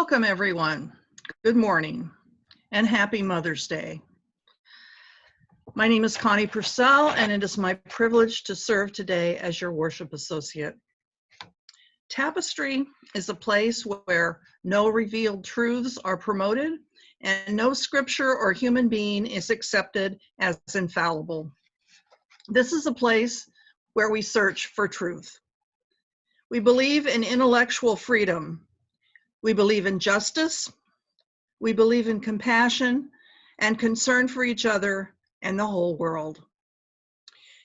Welcome, everyone. Good morning and happy Mother's Day. My name is Connie Pursell, and it is my privilege to serve today as your worship associate. Tapestry is a place where no revealed truths are promoted and no scripture or human being is accepted as infallible. This is a place where we search for truth. We believe in intellectual freedom. We believe in justice. We believe in compassion and concern for each other and the whole world.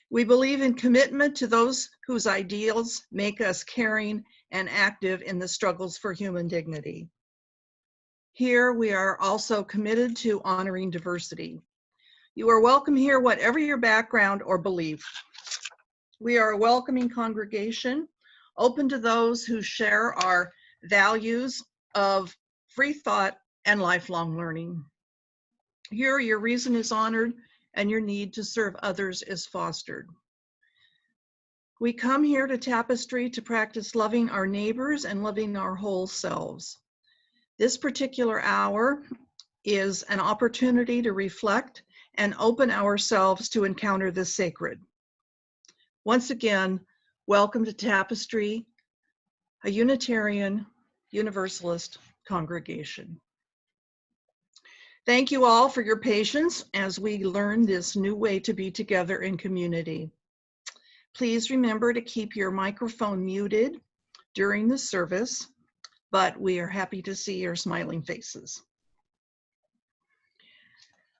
We believe in commitment to those whose ideals make us caring and active in the struggles for human dignity. Here, we are also committed to honoring diversity. You are welcome here, whatever your background or belief. We are a welcoming congregation, open to those who share our values of free thought and lifelong learning. Here, your reason is honored and your need to serve others is fostered. We come here to Tapestry to practice loving our neighbors and loving our whole selves. This particular hour is an opportunity to reflect and open ourselves to encounter the sacred. Once again, welcome to Tapestry, a Unitarian Universalist congregation. Thank you all for your patience as we learn this new way to be together in community. Please remember to keep your microphone muted during the service, but we are happy to see your smiling faces.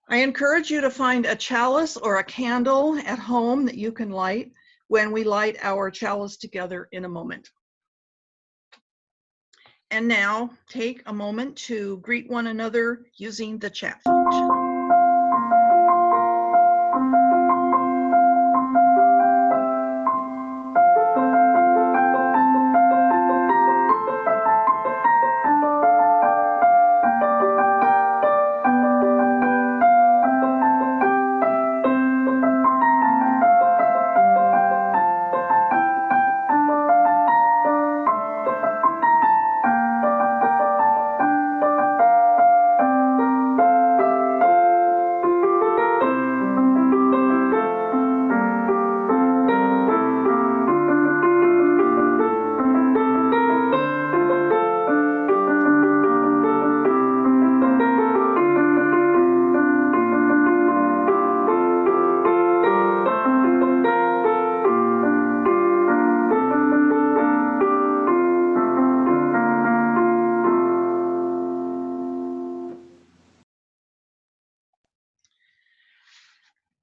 I encourage you to find a chalice or a candle at home that you can light when we light our chalice together in a moment. And now, take a moment to greet one another using the chat function.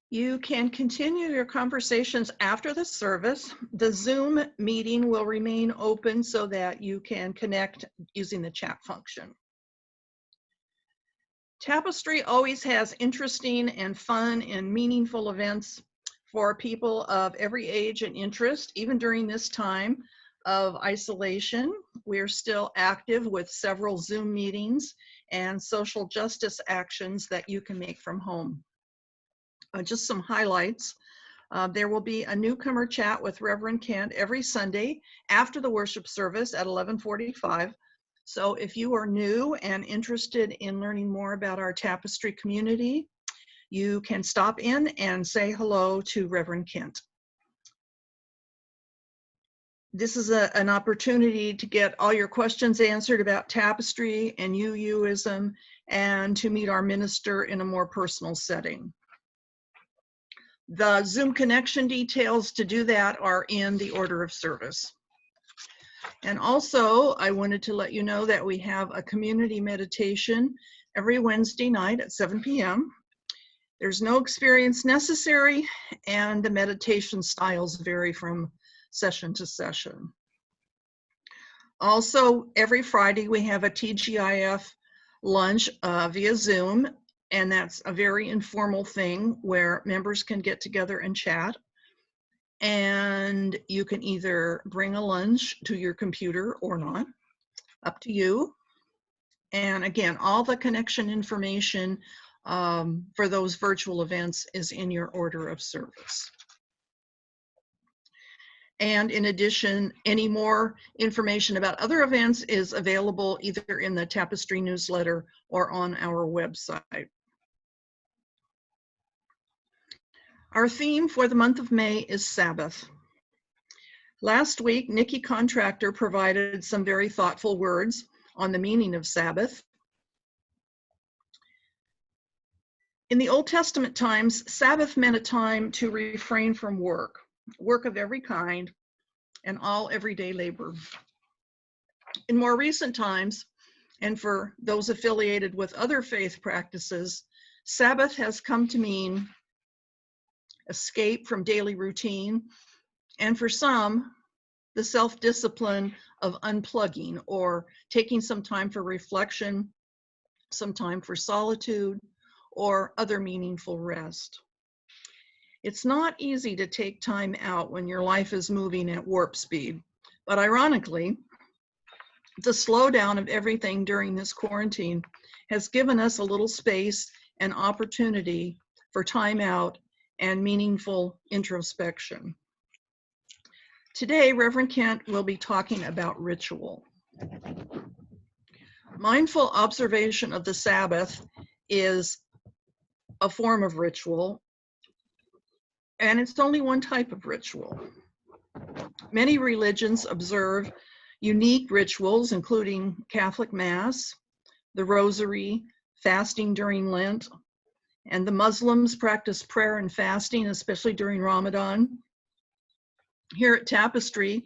You can continue your conversations after the service. The Zoom meeting will remain open so that you can connect using the chat function. Tapestry always has interesting and fun and meaningful events for people of every age and interest. Even during this time of isolation, we're still active with several Zoom meetings and social justice actions that you can make from home. Just some highlights. There will be a newcomer chat with Reverend Kent every Sunday after the worship service at 11:45. So if you are new and interested in learning more about our Tapestry community, you can stop in and say hello to Reverend Kent. This is an opportunity to get all your questions answered about Tapestry and UUism and to meet our minister in a more personal setting. The Zoom connection details to do that are in the order of service. And also, I wanted to let you know that we have a community meditation every Wednesday night at 7 p.m. There's no experience necessary, and the meditation styles vary from session to session. Also, every Friday we have a TGIF lunch via Zoom. And that's a very informal thing where members can get together and chat. And you can either bring a lunch to your computer or not, up to you. And again, all the connection information for those virtual events is in your order of service. And in addition, any more information about other events is available either in the Tapestry newsletter or on our website. Our theme for the month of May is Sabbath. Last week, Nikki Contractor provided some very thoughtful words on the meaning of Sabbath. In the Old Testament times, Sabbath meant a time to refrain from work of every kind, and all everyday labor. In more recent times, and for those affiliated with other faith practices, Sabbath has come to mean escape from daily routine, and for some, the self-discipline of unplugging or taking some time for reflection, some time for solitude, or other meaningful rest. It's not easy to take time out when your life is moving at warp speed, but ironically, the slowdown of everything during this quarantine has given us a little space and opportunity for time out and meaningful introspection. Today, Reverend Kent will be talking about ritual. Mindful observation of the Sabbath is a form of ritual, and it's only one type of ritual. Many religions observe unique rituals, including Catholic Mass, the Rosary, fasting during Lent, and the Muslims practice prayer and fasting, especially during Ramadan. Here at Tapestry,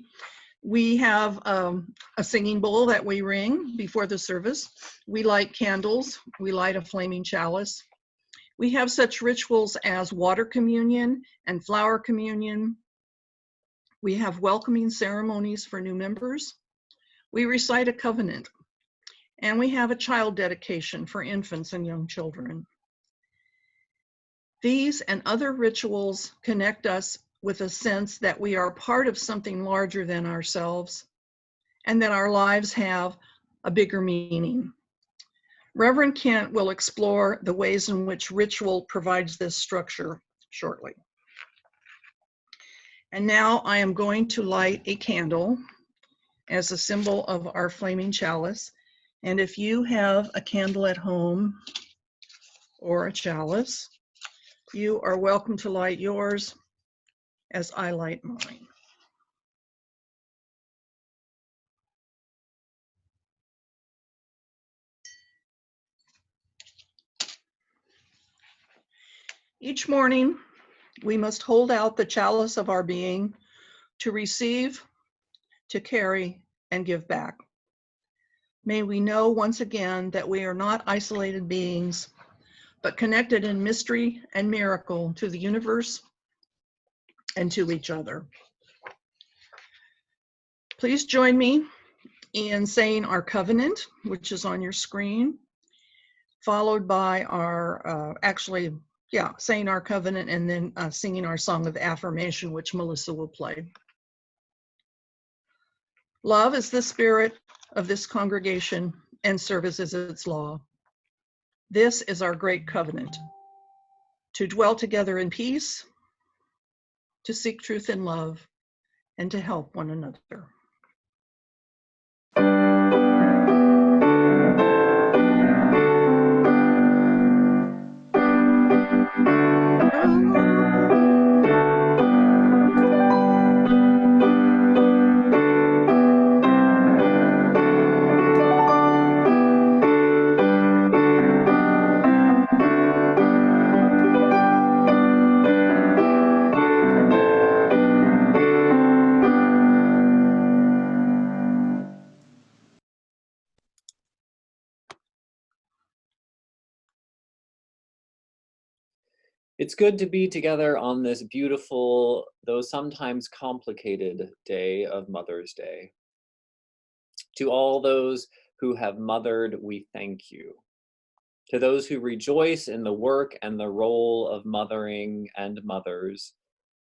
we have a singing bowl that we ring before the service. We light candles. We light a flaming chalice. We have such rituals as water communion and flower communion. We have welcoming ceremonies for new members. We recite a covenant, and we have a child dedication for infants and young children. These and other rituals connect us with a sense that we are part of something larger than ourselves and that our lives have a bigger meaning. Reverend Kent will explore the ways in which ritual provides this structure shortly. And now I am going to light a candle as a symbol of our flaming chalice. And if you have a candle at home or a chalice, you are welcome to light yours as I light mine. Each morning, we must hold out the chalice of our being to receive, to carry, and give back. May we know once again that we are not isolated beings, but connected in mystery and miracle to the universe and to each other. Please join me in saying our covenant, which is on your screen, followed by our, saying our covenant and then singing our song of affirmation, which Melissa will play. Love is the spirit of this congregation and service is its law. This is our great covenant, to dwell together in peace, to seek truth in love, and to help one another. It's good to be together on this beautiful, though sometimes complicated day of Mother's Day. To all those who have mothered, we thank you. To those who rejoice in the work and the role of mothering and mothers,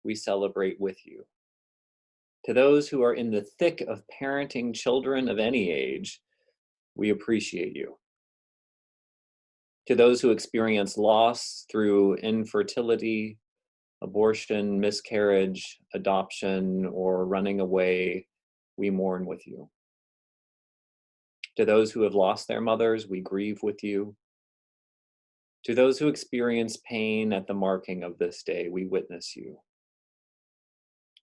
we celebrate with you. To those who are in the thick of parenting children of any age, we appreciate you. To those who experience loss through infertility, abortion, miscarriage, adoption, or running away, we mourn with you. To those who have lost their mothers, we grieve with you. To those who experience pain at the marking of this day, we witness you.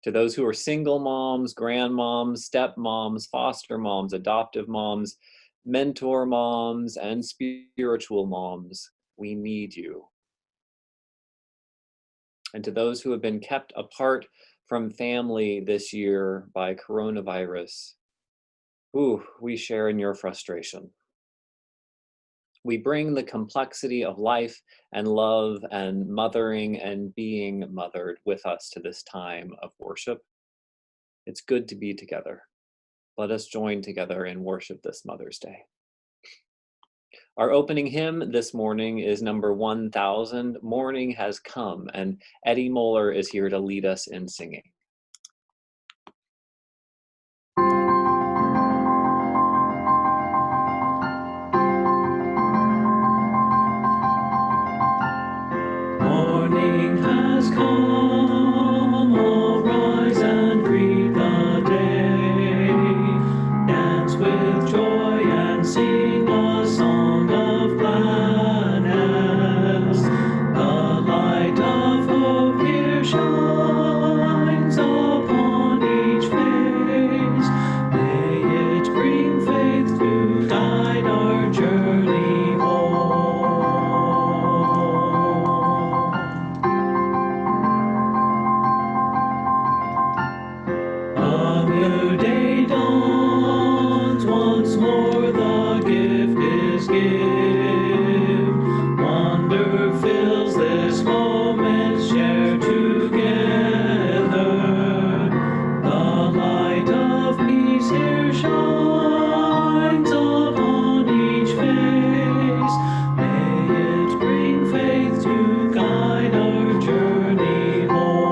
To those who are single moms, grandmoms, stepmoms, foster moms, adoptive moms, mentor moms, and spiritual moms, we need you. And to those who have been kept apart from family this year by coronavirus, we share in your frustration. We bring the complexity of life and love and mothering and being mothered with us to this time of worship. It's good to be together. Let us join together in worship this Mother's Day. Our opening hymn this morning is number 1000, Morning Has Come, and Eddie Moeller is here to lead us in singing. Morning has come, all rise and greet the day. Dance with joy and sing a song of gladness. The light of hope here shines upon each face. May it bring faith to guide our journey home. A new day dawns, once more the gift is given. Wonder fills this moment shared together. The light of peace here shines upon each face. May it bring faith to guide our journey home.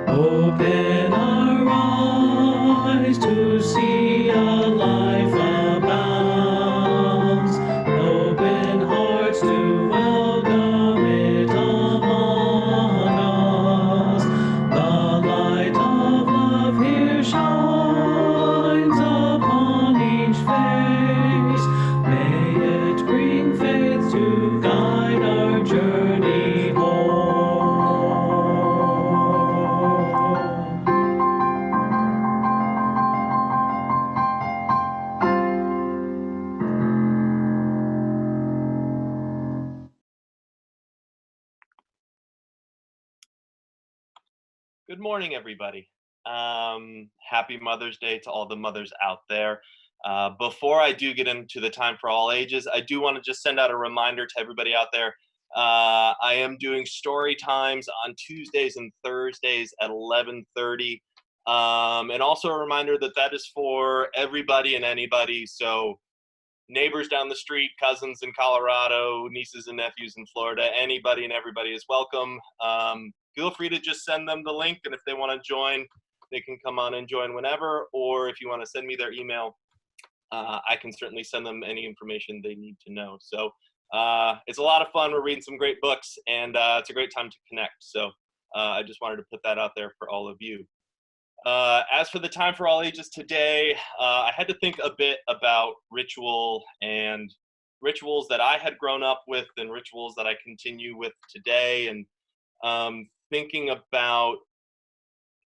Open our eyes to see a life abounds. Open hearts to welcome it among us. The light of love here shines upon each face. May it bring faith to guide our journey home. Good morning, everybody. Happy Mother's Day to all the mothers out there. Before I do get into the time for all ages, I do want to just send out a reminder to everybody out there. I am doing story times on Tuesdays and Thursdays at 11:30. And also a reminder that that is for everybody and anybody. So neighbors down the street, cousins in Colorado, nieces and nephews in Florida, anybody and everybody is welcome. Feel free to just send them the link, and if they want to join, they can come on and join whenever, or if you want to send me their email, I can certainly send them any information they need to know. So it's a lot of fun. We're reading some great books, and it's a great time to connect. So I just wanted to put that out there for all of you. As for the time for all ages today, I had to think a bit about ritual and rituals that I had grown up with and rituals that I continue with today. And thinking about,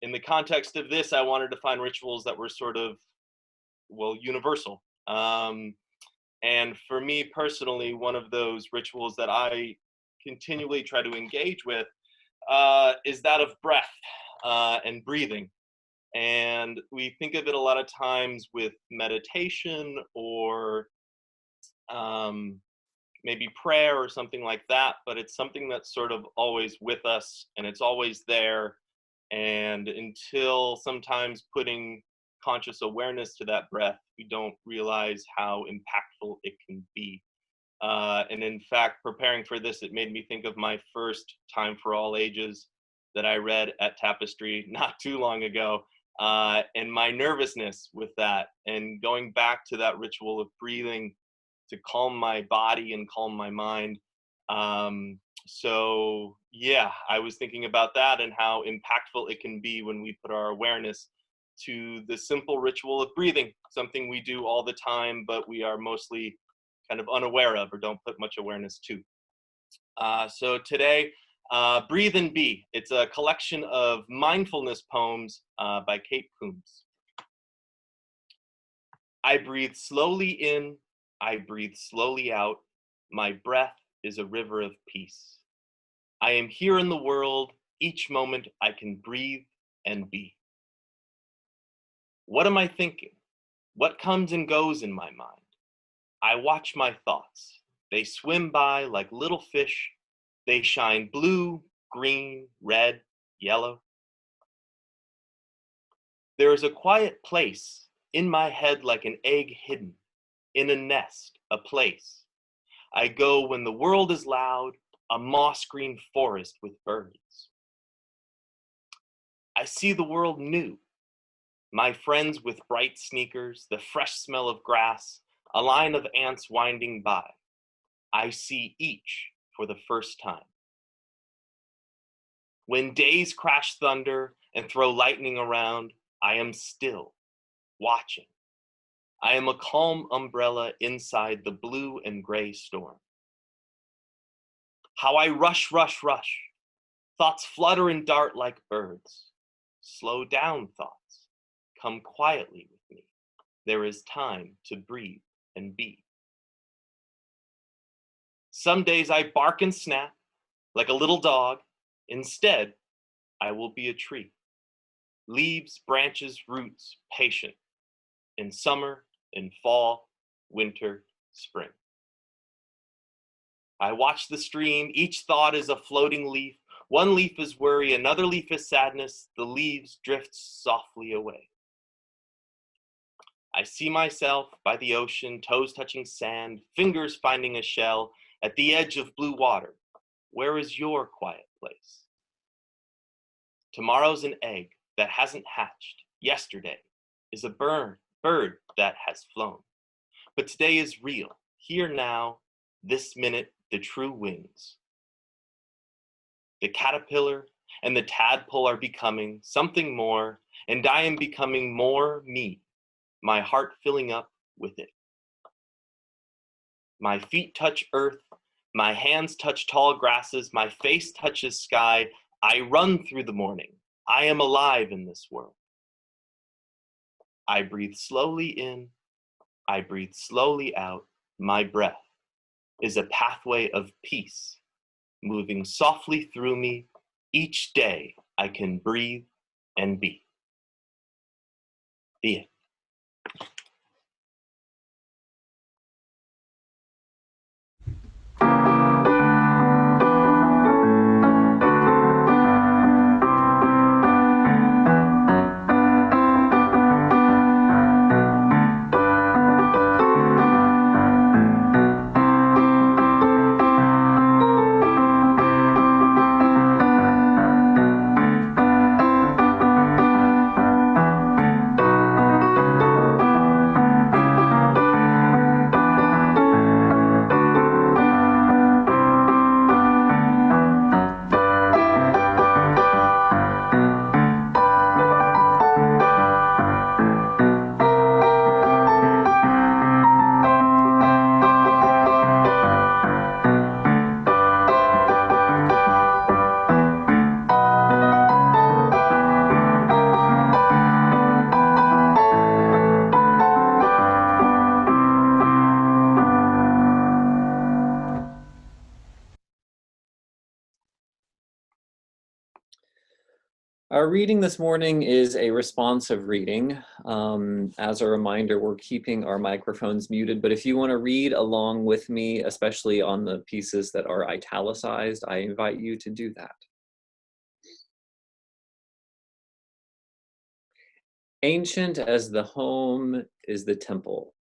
in the context of this, I wanted to find rituals that were sort of, well, universal. And for me personally, one of those rituals that I continually try to engage with is that of breath and breathing. And we think of it a lot of times with meditation or maybe prayer or something like that, but it's something that's sort of always with us and it's always there. And until sometimes putting conscious awareness to that breath, we don't realize how impactful it can be. And in fact, preparing for this, it made me think of my first Time for All Ages that I read at Tapestry not too long ago. and my nervousness with that, and going back to that ritual of breathing to calm my body and calm my mind. So yeah, I was thinking about that and how impactful it can be when we put our awareness to the simple ritual of breathing, something we do all the time, but we are mostly kind of unaware of or don't put much awareness to. So today, Breathe and Be. It's a collection of mindfulness poems by Kate Coombs. I breathe slowly in, I breathe slowly out. My breath is a river of peace. I am here in the world. Each moment I can breathe and be. What am I thinking? What comes and goes in my mind? I watch my thoughts. They swim by like little fish. They shine blue, green, red, yellow. There is a quiet place in my head like an egg hidden in a nest, a place. I go when the world is loud, a moss-green forest with birds. I see the world new. My friends with bright sneakers, the fresh smell of grass, a line of ants winding by. I see each for the first time. When days crash thunder and throw lightning around, I am still, watching. I am a calm umbrella inside the blue and gray storm. How I rush, rush, rush. Thoughts flutter and dart like birds. Slow down, thoughts. Come quietly with me. There is time to breathe and be. Some days I bark and snap like a little dog. Instead, I will be a tree. Leaves, branches, roots, patient. In summer, in fall, winter, spring. I watch the stream. Each thought is a floating leaf. One leaf is worry, another leaf is sadness. The leaves drift softly away. I see myself by the ocean, toes touching sand, fingers finding a shell at the edge of blue water. Where is your quiet place? Tomorrow's an egg that hasn't hatched. Yesterday is a bird that has flown. But today is real. Here now, this minute, the true wings. The caterpillar and the tadpole are becoming something more, and I am becoming more me, my heart filling up with it. My feet touch earth, my hands touch tall grasses, my face touches sky. I run through the morning. I am alive in this world. I breathe slowly in, I breathe slowly out. My breath is a pathway of peace, moving softly through me. Each day I can breathe and be. The end. Our reading this morning is a responsive reading. As a reminder, we're keeping our microphones muted, but if you want to read along with me, especially on the pieces that are italicized, I invite you to do that. Ancient as the home is the temple.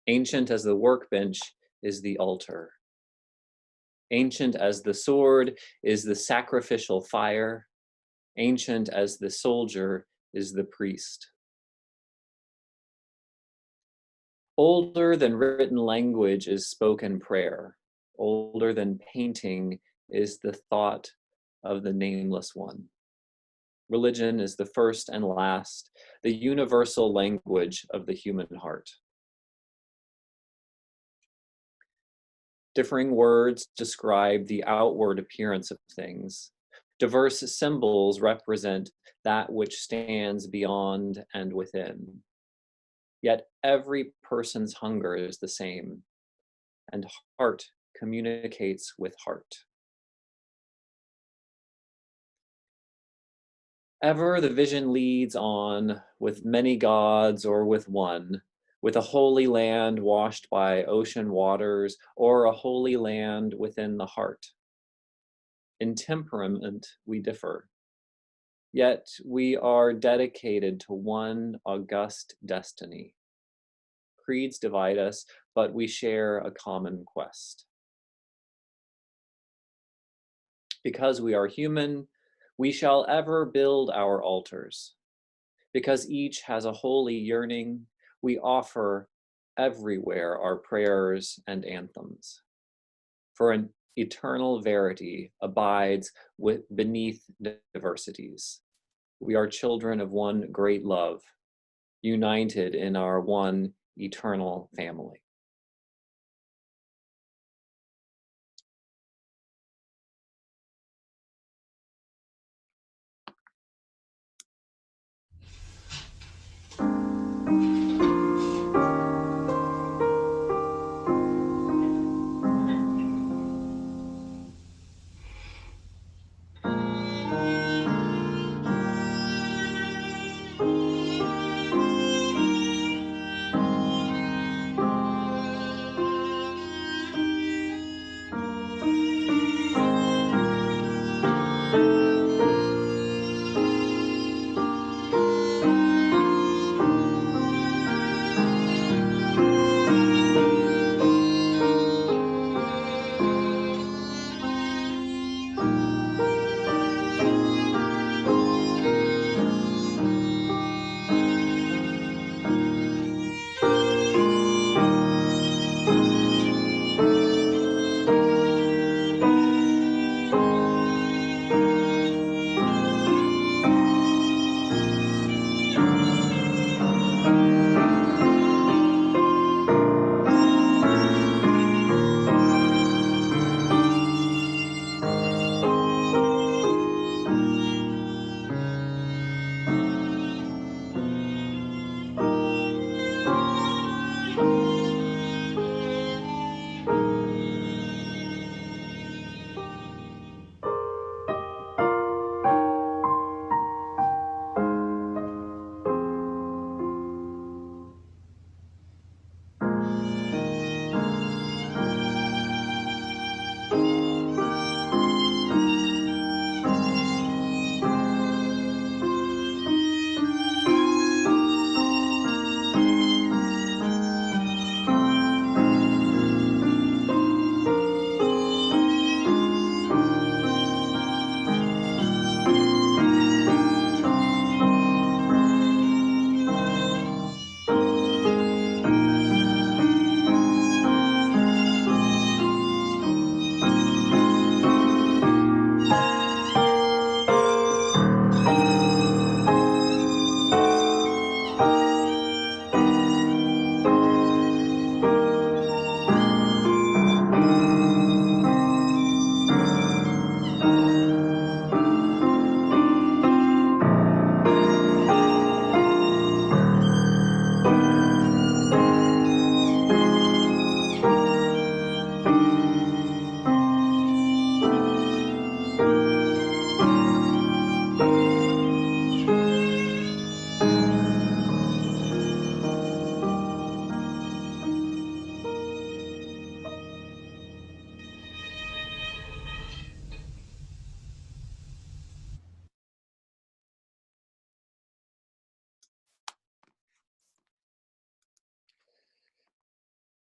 Ancient as the workbench is the altar. Ancient as the sword is the sacrificial fire. Ancient as the soldier is the priest. Older than written language is spoken prayer. Older than painting is the thought of the nameless one. Religion is the first and last, the universal language of the human heart. Differing words describe the outward appearance of things. Diverse symbols represent that which stands beyond and within. Yet every person's hunger is the same, and heart communicates with heart. Ever the vision leads on with many gods or with one, with a holy land washed by ocean waters, or a holy land within the heart. In temperament we differ, yet we are dedicated to one august destiny. Creeds divide us, but we share a common quest. Because we are human, we shall ever build our altars. Because each has a holy yearning, we offer everywhere our prayers and anthems. For an eternal verity abides beneath diversities. We are children of one great love, united in our one eternal family.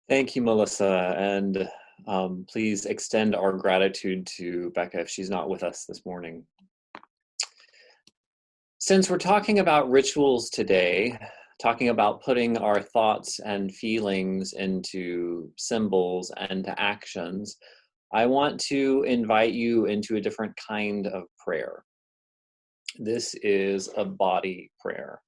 Thank you, Melissa, and please extend our gratitude to Becca if she's not with us this morning. Since we're talking about rituals today, talking about putting our thoughts and feelings into symbols and to actions, I want to invite you into a different kind of prayer. This is a body prayer.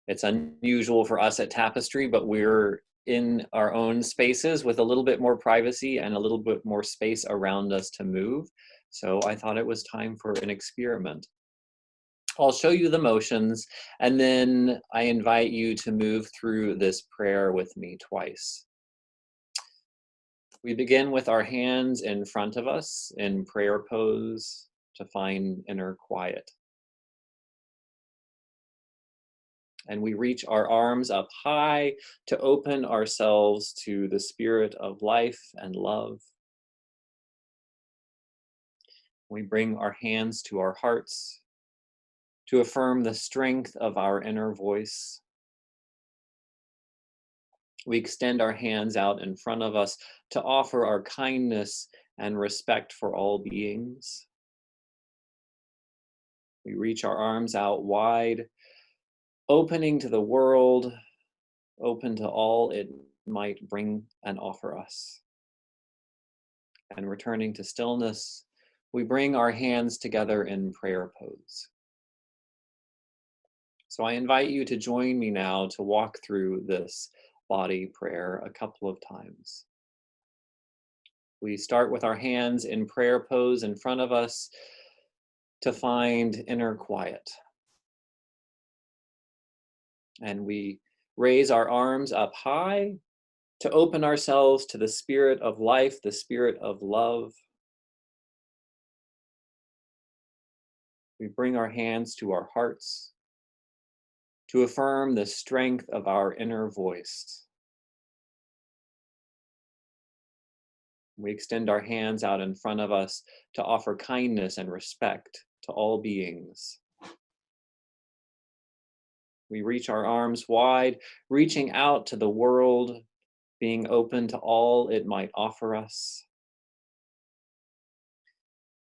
It's unusual for us at Tapestry, but we're in our own spaces with a little bit more privacy and a little bit more space around us to move. So I thought it was time for an experiment. I'll show you the motions, and then I invite you to move through this prayer with me twice. We begin with our hands in front of us in prayer pose to find inner quiet. And we reach our arms up high to open ourselves to the spirit of life and love. We bring our hands to our hearts to affirm the strength of our inner voice. We extend our hands out in front of us to offer our kindness and respect for all beings. We reach our arms out wide, opening to the world, open to all it might bring and offer us. And returning to stillness, we bring our hands together in prayer pose. So I invite you to join me now to walk through this body prayer a couple of times. We start with our hands in prayer pose in front of us to find inner quiet. And we raise our arms up high to open ourselves to the spirit of life, the spirit of love. We bring our hands to our hearts to affirm the strength of our inner voice. We extend our hands out in front of us to offer kindness and respect to all beings. We reach our arms wide, reaching out to the world, being open to all it might offer us.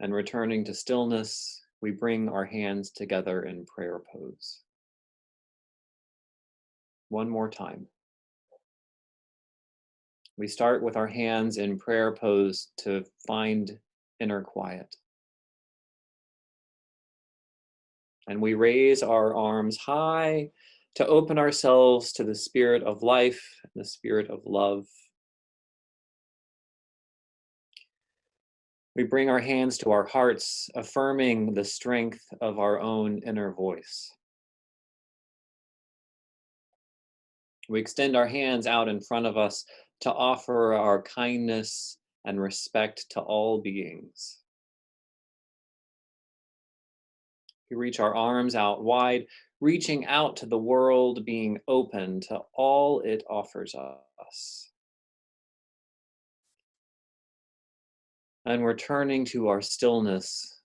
And returning to stillness, we bring our hands together in prayer pose. One more time. We start with our hands in prayer pose to find inner quiet. And we raise our arms high to open ourselves to the spirit of life, the spirit of love. We bring our hands to our hearts, affirming the strength of our own inner voice. We extend our hands out in front of us to offer our kindness and respect to all beings. We reach our arms out wide, reaching out to the world, being open to all it offers us. And returning to our stillness,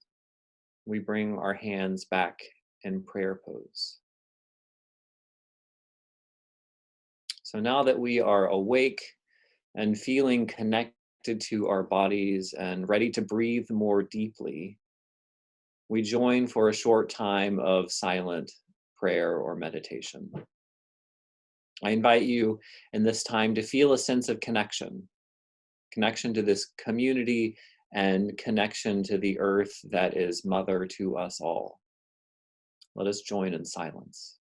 we bring our hands back in prayer pose. So now that we are awake and feeling connected to our bodies and ready to breathe more deeply, we join for a short time of silent prayer or meditation. I invite you in this time to feel a sense of connection to this community and connection to the earth that is mother to us all. Let us join in silence.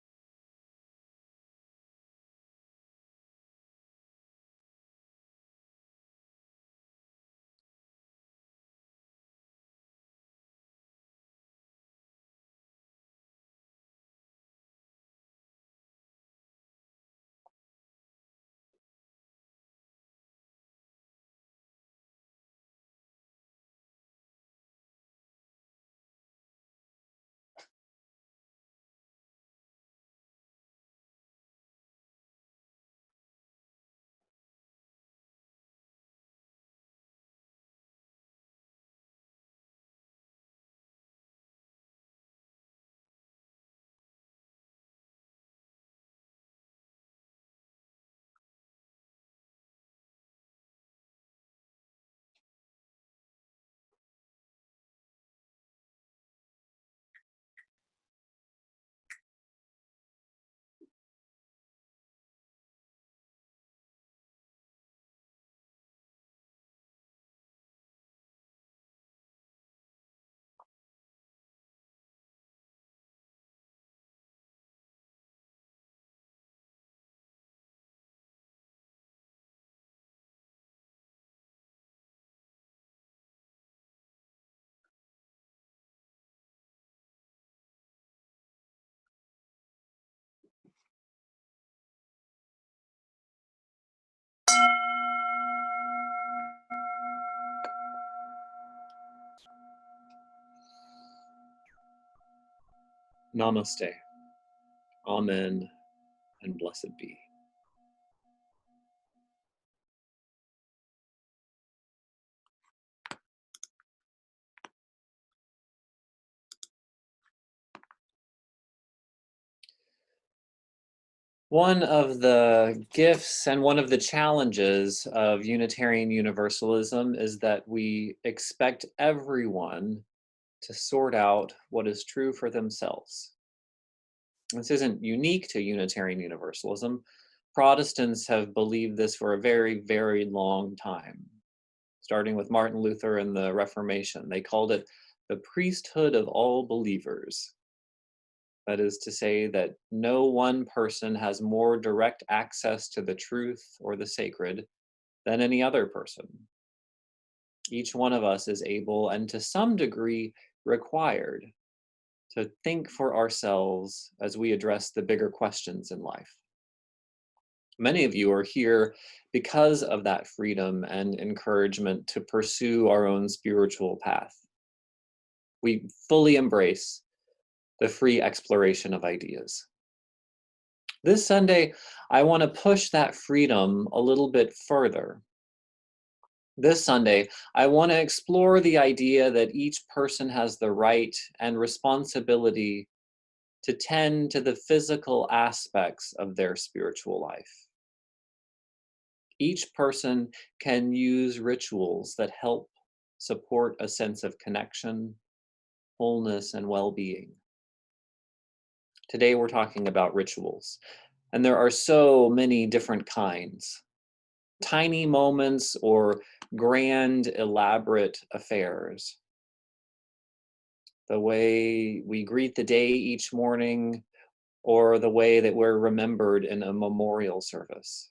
Namaste. Amen, and blessed be. One of the gifts and one of the challenges of Unitarian Universalism is that we expect everyone to sort out what is true for themselves. This isn't unique to Unitarian Universalism. Protestants have believed this for a very, very long time, starting with Martin Luther and the Reformation. They called it the priesthood of all believers. That is to say that no one person has more direct access to the truth or the sacred than any other person. Each one of us is able, and to some degree required, to think for ourselves as we address the bigger questions in life. Many of you are here because of that freedom and encouragement to pursue our own spiritual path. We fully embrace the free exploration of ideas. This Sunday, I want to push that freedom a little bit further. This Sunday, I want to explore the idea that each person has the right and responsibility to tend to the physical aspects of their spiritual life. Each person can use rituals that help support a sense of connection, wholeness, and well-being. Today we're talking about rituals, and there are so many different kinds. Tiny moments or grand, elaborate affairs. The way we greet the day each morning, or the way that we're remembered in a memorial service.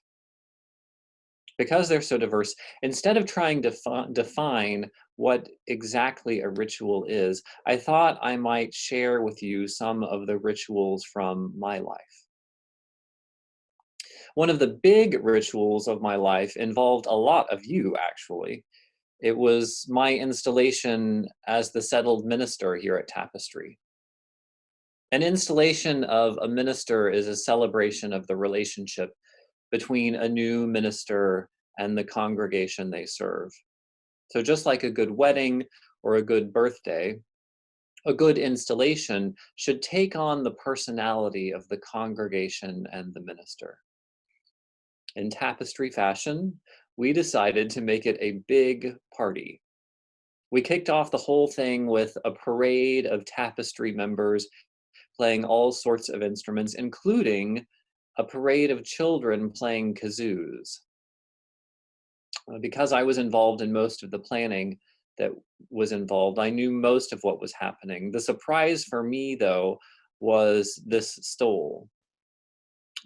Because they're so diverse, instead of trying to define what exactly a ritual is, I thought I might share with you some of the rituals from my life. One of the big rituals of my life involved a lot of you, actually. It was my installation as the settled minister here at Tapestry. An installation of a minister is a celebration of the relationship between a new minister and the congregation they serve. So just like a good wedding or a good birthday, a good installation should take on the personality of the congregation and the minister. In Tapestry fashion, we decided to make it a big party. We kicked off the whole thing with a parade of Tapestry members playing all sorts of instruments, including a parade of children playing kazoos. Because I was involved in most of the planning that was involved, I knew most of what was happening. The surprise for me, though, was this stole.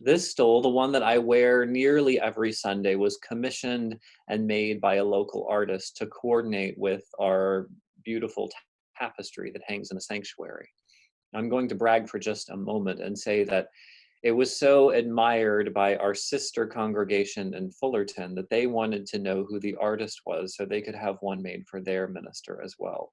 This stole, the one that I wear nearly every Sunday, was commissioned and made by a local artist to coordinate with our beautiful tapestry that hangs in the sanctuary. I'm going to brag for just a moment and say that it was so admired by our sister congregation in Fullerton that they wanted to know who the artist was so they could have one made for their minister as well.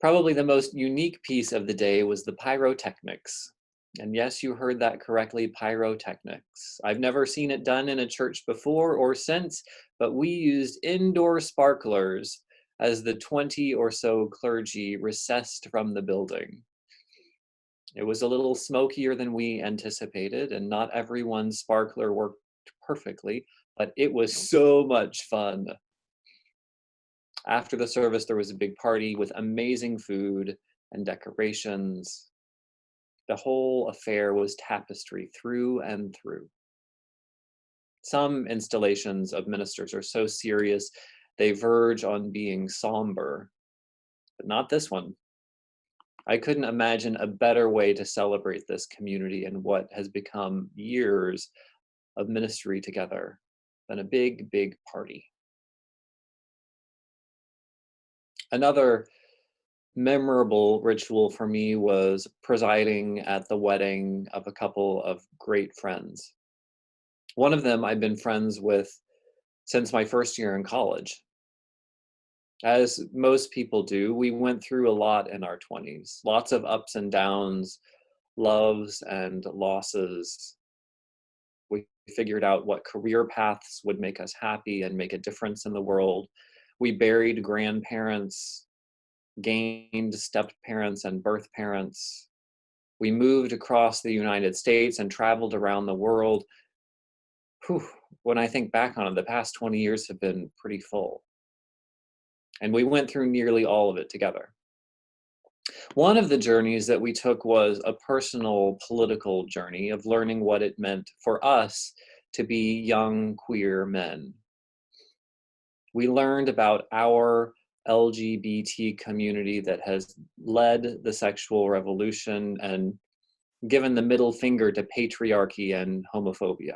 Probably the most unique piece of the day was the pyrotechnics. And yes, you heard that correctly, pyrotechnics. I've never seen it done in a church before or since, but we used indoor sparklers as the 20 or so clergy recessed from the building. It was a little smokier than we anticipated, and not everyone's sparkler worked perfectly, but it was so much fun. After the service, there was a big party with amazing food and decorations. The whole affair was tapestry through and through. Some installations of ministers are so serious, they verge on being somber, but not this one. I couldn't imagine a better way to celebrate this community and what has become years of ministry together than a big, big party. Another memorable ritual for me was presiding at the wedding of a couple of great friends. One of them I've been friends with since my first year in college. As most people do, we went through a lot in our 20s, lots of ups and downs, loves and losses. We figured out what career paths would make us happy and make a difference in the world. We buried grandparents, gained step parents and birth parents. We moved across the United States and traveled around the world. Whew, when I think back on it, the past 20 years have been pretty full. And we went through nearly all of it together. One of the journeys that we took was a personal political journey of learning what it meant for us to be young queer men. We learned about our LGBT community that has led the sexual revolution and given the middle finger to patriarchy and homophobia.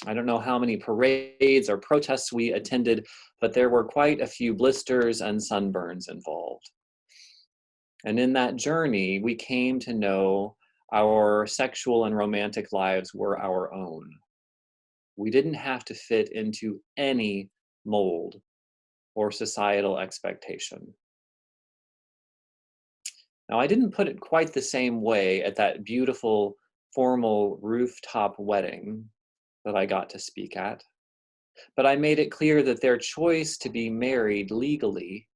I don't know how many parades or protests we attended, but there were quite a few blisters and sunburns involved. And in that journey, we came to know our sexual and romantic lives were our own. We didn't have to fit into any mold or societal expectation. Now, I didn't put it quite the same way at that beautiful formal rooftop wedding that I got to speak at, but I made it clear that their choice to be married legally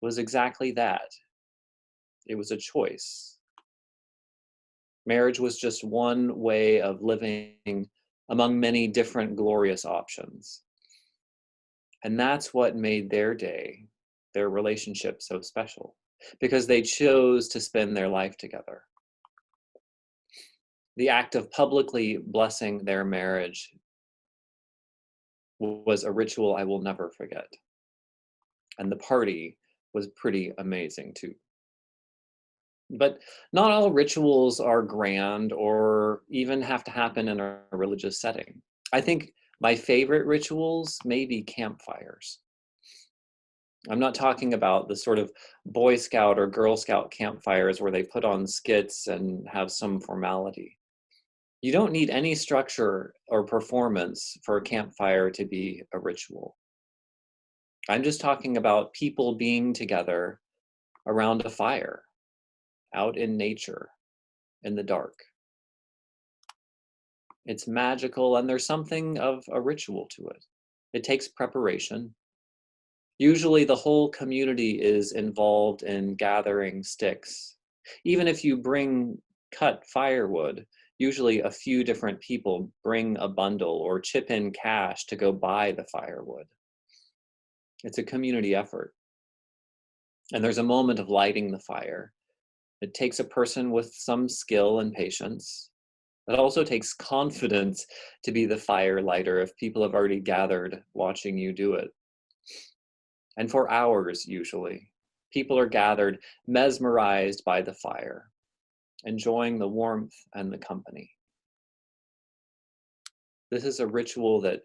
was exactly that. It was a choice. Marriage was just one way of living among many different glorious options. And that's what made their day, their relationship, so special, because they chose to spend their life together. The act of publicly blessing their marriage was a ritual I will never forget. And the party was pretty amazing too. But not all rituals are grand or even have to happen in a religious setting. I think my favorite rituals may be campfires. I'm not talking about the sort of Boy Scout or Girl Scout campfires where they put on skits and have some formality. You don't need any structure or performance for a campfire to be a ritual. I'm just talking about people being together around a fire, out in nature, in the dark. It's magical, and there's something of a ritual to it. It takes preparation. Usually the whole community is involved in gathering sticks. Even if you bring cut firewood, usually a few different people bring a bundle or chip in cash to go buy the firewood. It's a community effort. And there's a moment of lighting the fire. It takes a person with some skill and patience. It also takes confidence to be the fire lighter if people have already gathered watching you do it. And for hours, usually, people are gathered, mesmerized by the fire, enjoying the warmth and the company. This is a ritual that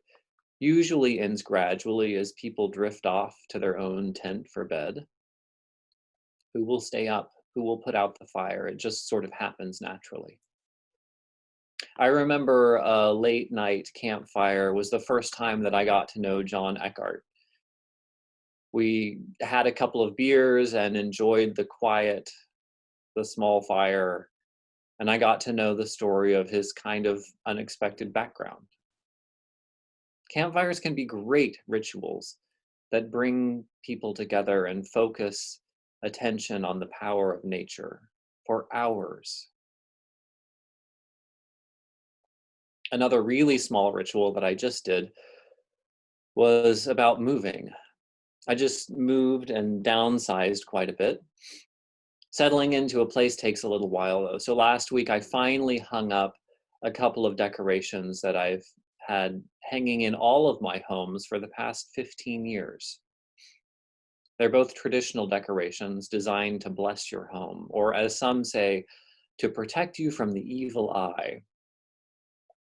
usually ends gradually as people drift off to their own tent for bed. Who will stay up? Who will put out the fire? It just sort of happens naturally. I remember a late night campfire was the first time that I got to know John Eckhart. We had a couple of beers and enjoyed the quiet, the small fire, and I got to know the story of his kind of unexpected background. Campfires can be great rituals that bring people together and focus attention on the power of nature for hours. Another really small ritual that I just did was about moving. I just moved and downsized quite a bit. Settling into a place takes a little while though. So last week I finally hung up a couple of decorations that I've had hanging in all of my homes for the past 15 years. They're both traditional decorations designed to bless your home, or as some say, to protect you from the evil eye.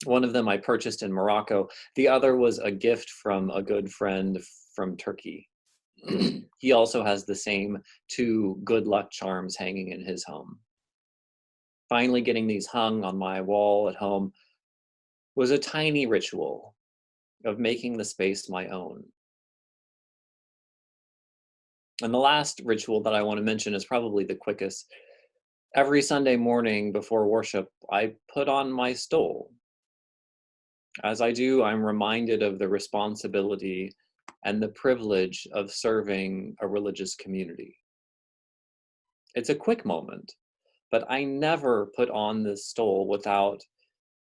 One of them I purchased in Morocco. The other was a gift from a good friend from Turkey. He also has the same 2 good luck charms hanging in his home. Finally getting these hung on my wall at home was a tiny ritual of making the space my own. And the last ritual that I want to mention is probably the quickest. Every Sunday morning before worship, I put on my stole. As I do, I'm reminded of the responsibility and the privilege of serving a religious community. It's a quick moment, but I never put on this stole without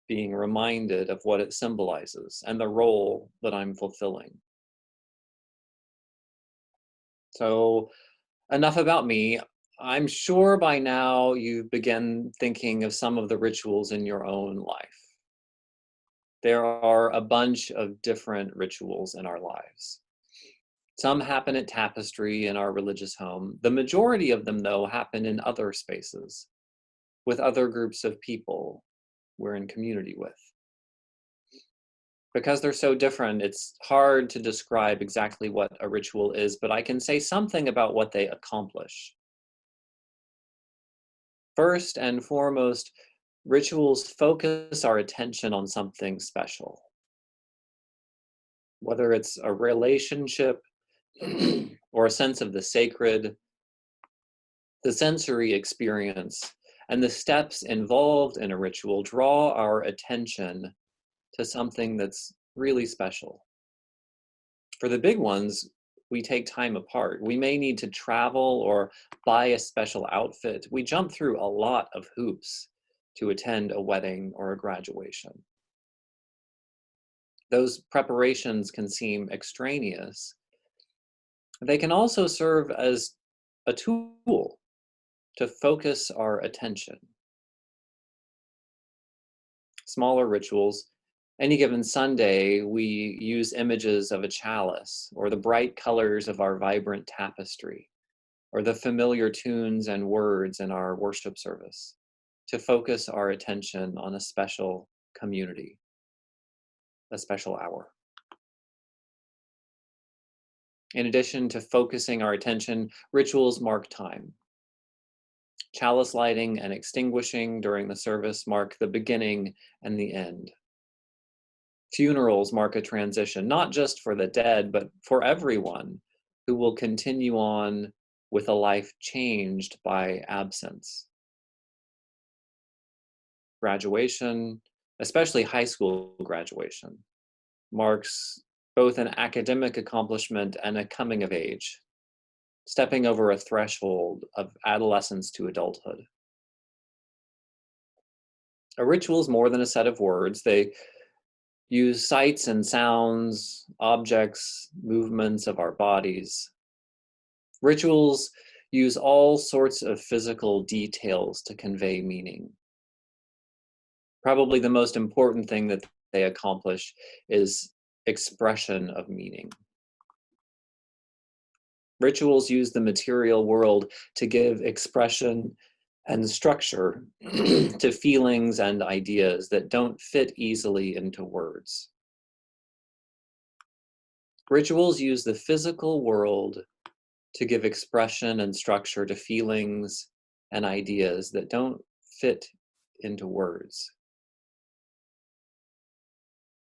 being reminded of what it symbolizes and the role that I'm fulfilling. So, enough about me. I'm sure by now you've begun thinking of some of the rituals in your own life. There are a bunch of different rituals in our lives. Some happen at Tapestry in our religious home. The majority of them, though, happen in other spaces with other groups of people we're in community with. Because they're so different, it's hard to describe exactly what a ritual is, but I can say something about what they accomplish. First and foremost, rituals focus our attention on something special. Whether it's a relationship or a sense of the sacred, the sensory experience, and the steps involved in a ritual draw our attention to something that's really special. For the big ones, we take time apart. We may need to travel or buy a special outfit. We jump through a lot of hoops to attend a wedding or a graduation. Those preparations can seem extraneous. They can also serve as a tool to focus our attention. Smaller rituals. Any given Sunday, we use images of a chalice, or the bright colors of our vibrant tapestry, or the familiar tunes and words in our worship service, to focus our attention on a special community, a special hour. In addition to focusing our attention, rituals mark time. Chalice lighting and extinguishing during the service mark the beginning and the end. Funerals mark a transition, not just for the dead, but for everyone who will continue on with a life changed by absence. Graduation, especially high school graduation, marks both an academic accomplishment and a coming of age, stepping over a threshold of adolescence to adulthood. A ritual is more than a set of words. They use sights and sounds, objects, movements of our bodies. Rituals use all sorts of physical details to convey meaning. Probably the most important thing that they accomplish is expression of meaning. Rituals use the material world to give expression and structure to feelings and ideas that don't fit easily into words. Rituals use the physical world to give expression and structure to feelings and ideas that don't fit into words.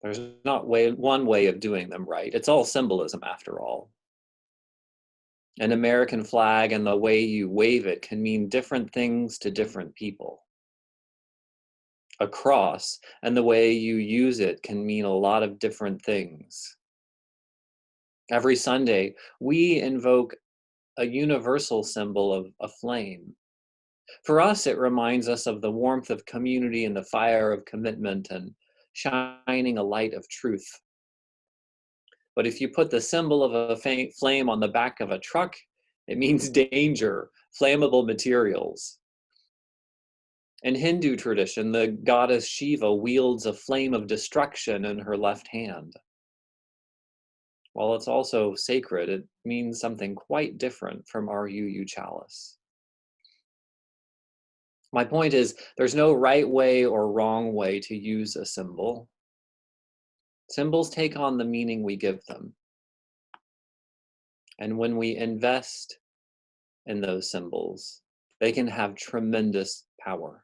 There's not one way of doing them right. It's all symbolism after all. An American flag and the way you wave it can mean different things to different people. A cross and the way you use it can mean a lot of different things. Every Sunday, we invoke a universal symbol of a flame. For us, it reminds us of the warmth of community and the fire of commitment and shining a light of truth. But if you put the symbol of a faint flame on the back of a truck, it means danger, flammable materials. In Hindu tradition, the goddess Shiva wields a flame of destruction in her left hand. While it's also sacred, it means something quite different from our UU chalice. My point is, there's no right way or wrong way to use a symbol. Symbols take on the meaning we give them. And when we invest in those symbols, they can have tremendous power.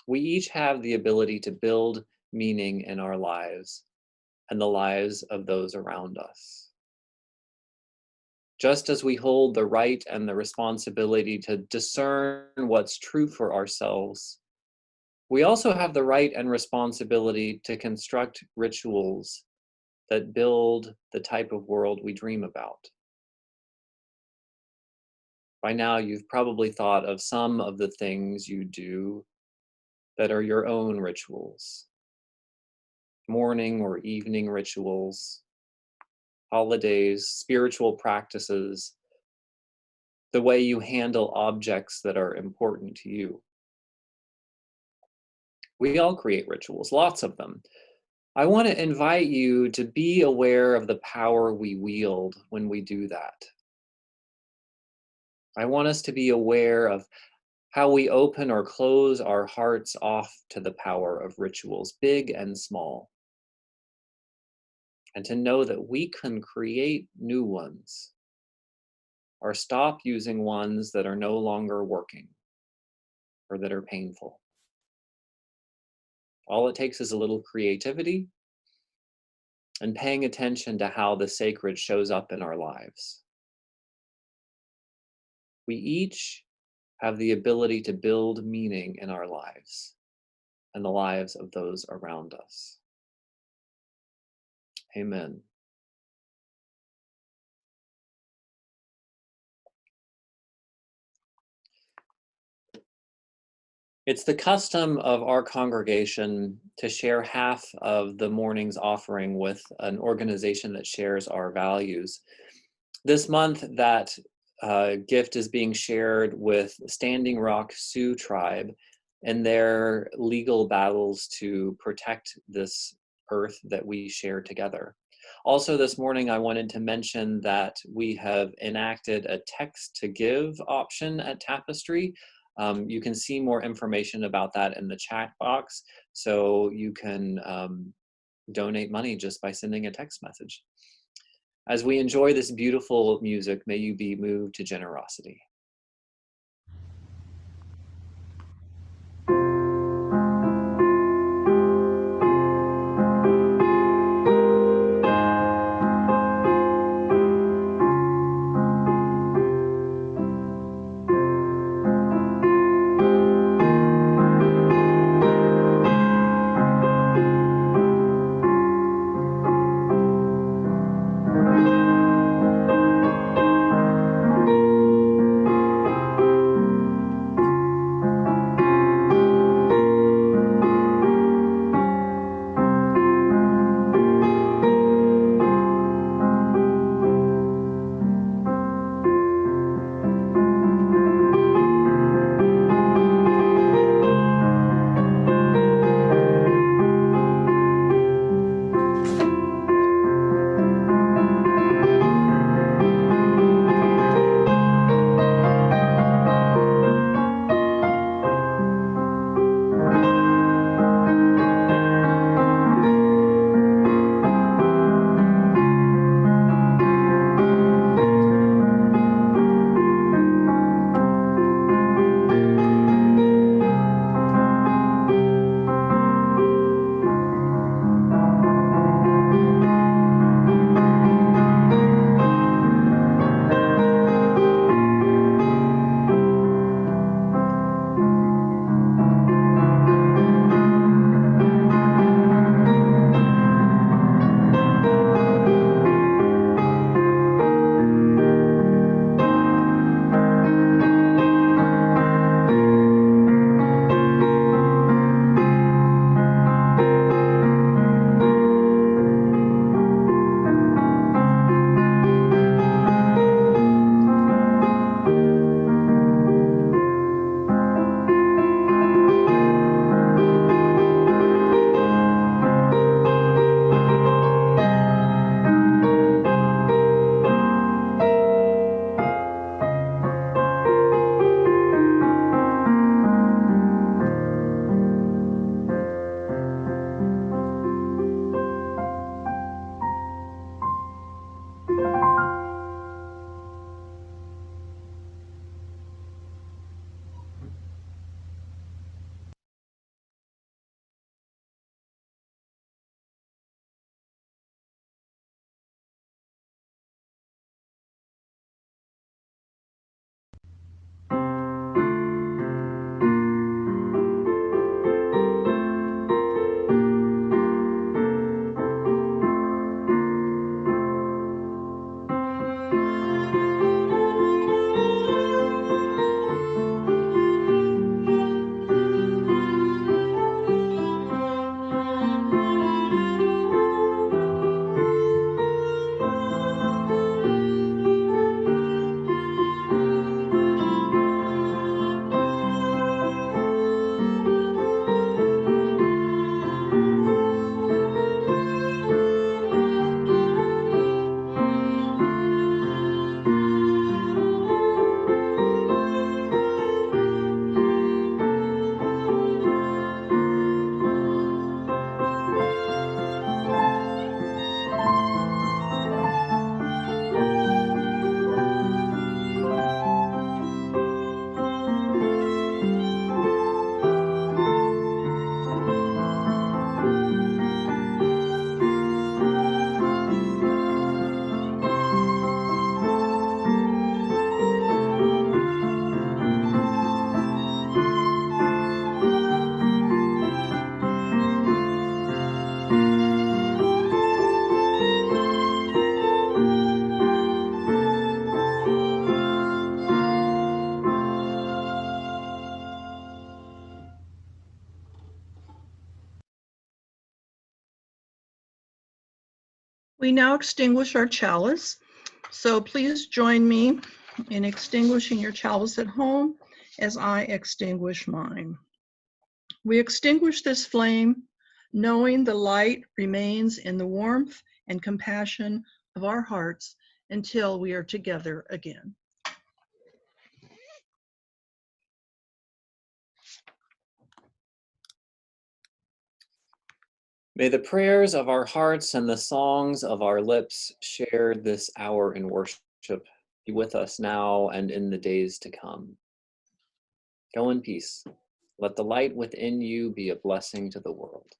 We each have the ability to build meaning in our lives and the lives of those around us. Just as we hold the right and the responsibility to discern what's true for ourselves, we also have the right and responsibility to construct rituals that build the type of world we dream about. By now, you've probably thought of some of the things you do that are your own rituals. Morning or evening rituals, holidays, spiritual practices, the way you handle objects that are important to you. We all create rituals, lots of them. I want to invite you to be aware of the power we wield when we do that. I want us to be aware of how we open or close our hearts off to the power of rituals, big and small. And to know that we can create new ones or stop using ones that are no longer working or that are painful. All it takes is a little creativity and paying attention to how the sacred shows up in our lives. We each have the ability to build meaning in our lives and the lives of those around us. Amen. It's the custom of our congregation to share half of the morning's offering with an organization that shares our values. This month, that gift is being shared with Standing Rock Sioux Tribe in their legal battles to protect this earth that we share together. Also this morning, I wanted to mention that we have enacted a text to give option at Tapestry. You can see more information about that in the chat box, so you can donate money just by sending a text message. As we enjoy this beautiful music, may you be moved to generosity. We now extinguish our chalice. So please join me in extinguishing your chalice at home as I extinguish mine. We extinguish this flame, knowing the light remains in the warmth and compassion of our hearts until we are together again. May the prayers of our hearts and the songs of our lips shared this hour in worship be with us now and in the days to come. Go in peace. Let the light within you be a blessing to the world.